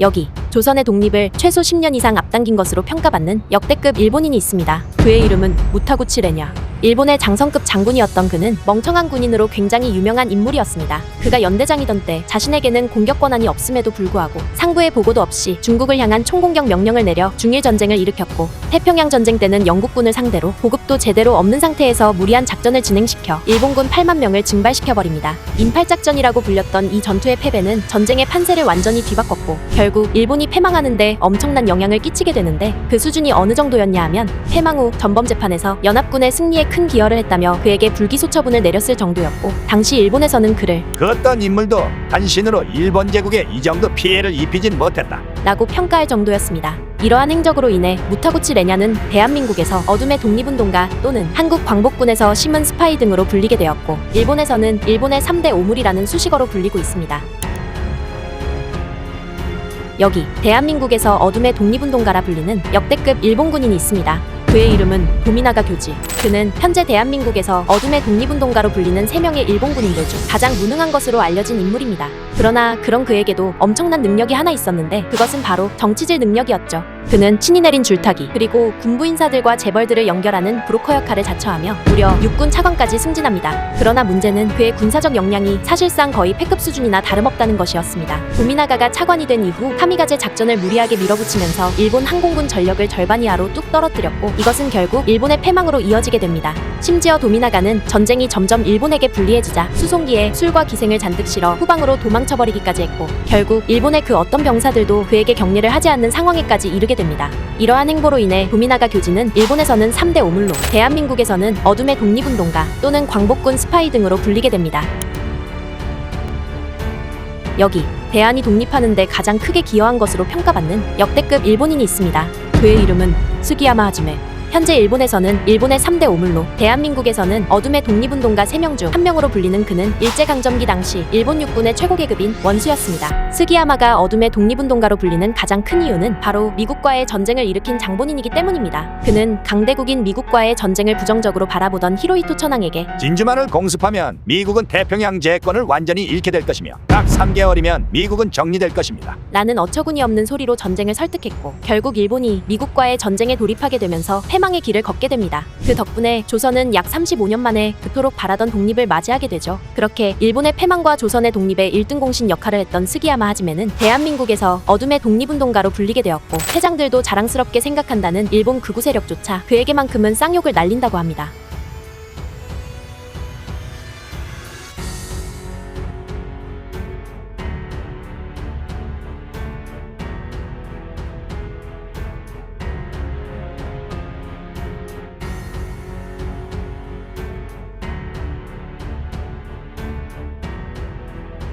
여기 조선의 독립을 최소 10년 이상 앞당긴 것으로 평가받는 역대급 일본인이 있습니다. 그의 이름은 무타구치 레냐. 일본의 장성급 장군이었던 그는 멍청한 군인으로 굉장히 유명한 인물이었습니다. 그가 연대장이던 때 자신에게는 공격 권한이 없음에도 불구하고 상부의 보고도 없이 중국을 향한 총공격 명령을 내려 중일 전쟁을 일으켰고, 태평양 전쟁 때는 영국군을 상대로 보급도 제대로 없는 상태에서 무리한 작전을 진행시켜 일본군 8만 명을 증발시켜버립니다. 인팔작전이라고 불렸던 이 전투의 패배는 전쟁의 판세를 완전히 뒤바꿨고, 결국 일본이 패망하는데 엄청난 영향을 끼치게 되는데, 그 수준이 어느 정도였냐 하면 패망 후 전범재판에서 연합군의 승리에 큰 기여를 했다며 그에게 불기소 처분을 내렸을 정도였고, 당시 일본에서는 그를 그 어떤 인물도 단신으로 일본 제국에 이 정도 피해를 입히진 못했다. 라고 평가할 정도였습니다. 이러한 행적으로 인해 무타구치 레냐는 대한민국에서 어둠의 독립운동가 또는 한국 광복군에서 심은 스파이 등으로 불리게 되었고, 일본에서는 일본의 3대 오물이라는 수식어로 불리고 있습니다. 여기 대한민국에서 어둠의 독립운동가라 불리는 역대급 일본 군인이 있습니다. 그의 이름은 도미나가 교지. 그는 현재 대한민국에서 어둠의 독립운동가로 불리는 3명의 일본 군인들 중 가장 무능한 것으로 알려진 인물입니다. 그러나 그런 그에게도 엄청난 능력이 하나 있었는데, 그것은 바로 정치질 능력이었죠. 그는 친히 내린 줄타기, 그리고 군부 인사들과 재벌들을 연결하는 브로커 역할을 자처하며 무려 육군 차관까지 승진합니다. 그러나 문제는 그의 군사적 역량이 사실상 거의 패급 수준이나 다름없다는 것이었습니다. 도미나가가 차관이 된 이후 카미가제 작전을 무리하게 밀어붙이면서 일본 항공군 전력을 절반 이하로 뚝 떨어뜨렸고, 이것은 결국 일본의 패망으로 이어지게 됩니다. 심지어 도미나가는 전쟁이 점점 일본에게 불리해지자 수송기에 술과 기생을 잔뜩 실어 후방으로 도망쳐버리기까지 했고, 결국 일본의 그 어떤 병사들도 그에게 격리를 하지 않는 상황에까지 이르게 됩니다. 이러한 행보로 인해 도미나가 교지는 일본에서는 3대 오물로, 대한민국에서는 어둠의 독립운동가 또는 광복군 스파이 등으로 불리게 됩니다. 여기 대한이 독립하는 데 가장 크게 기여한 것으로 평가받는 역대급 일본인이 있습니다. 그의 이름은 스기야마 하지메. 현재 일본에서는 일본의 3대 오물로, 대한민국에서는 어둠의 독립운동가 3명 중 1명으로 불리는 그는 일제강점기 당시 일본 육군의 최고 계급인 원수였습니다. 스기야마가 어둠의 독립운동가로 불리는 가장 큰 이유는 바로 미국과의 전쟁을 일으킨 장본인이기 때문입니다. 그는 강대국인 미국과의 전쟁을 부정적으로 바라보던 히로히토 천황에게 진주만을 공습하면 미국은 태평양 제해권을 완전히 잃게 될 것이며, 딱 3개월이면 미국은 정리될 것입니다. 라는 어처구니 없는 소리로 전쟁을 설득했고, 결국 일본이 미국과의 전쟁에 돌입하게 되면서 패망의 길을 걷게 됩니다. 그 덕분에 조선은 약 35년 만에 그토록 바라던 독립을 맞이하게 되죠. 그렇게 일본의 패망과 조선의 독립의 1등 공신 역할을 했던 스기야마 하지메는 대한민국에서 어둠의 독립운동가로 불리게 되었고, 패장들도 자랑스럽게 생각한다는 일본 극우 세력조차 그에게만큼은 쌍욕을 날린다고 합니다.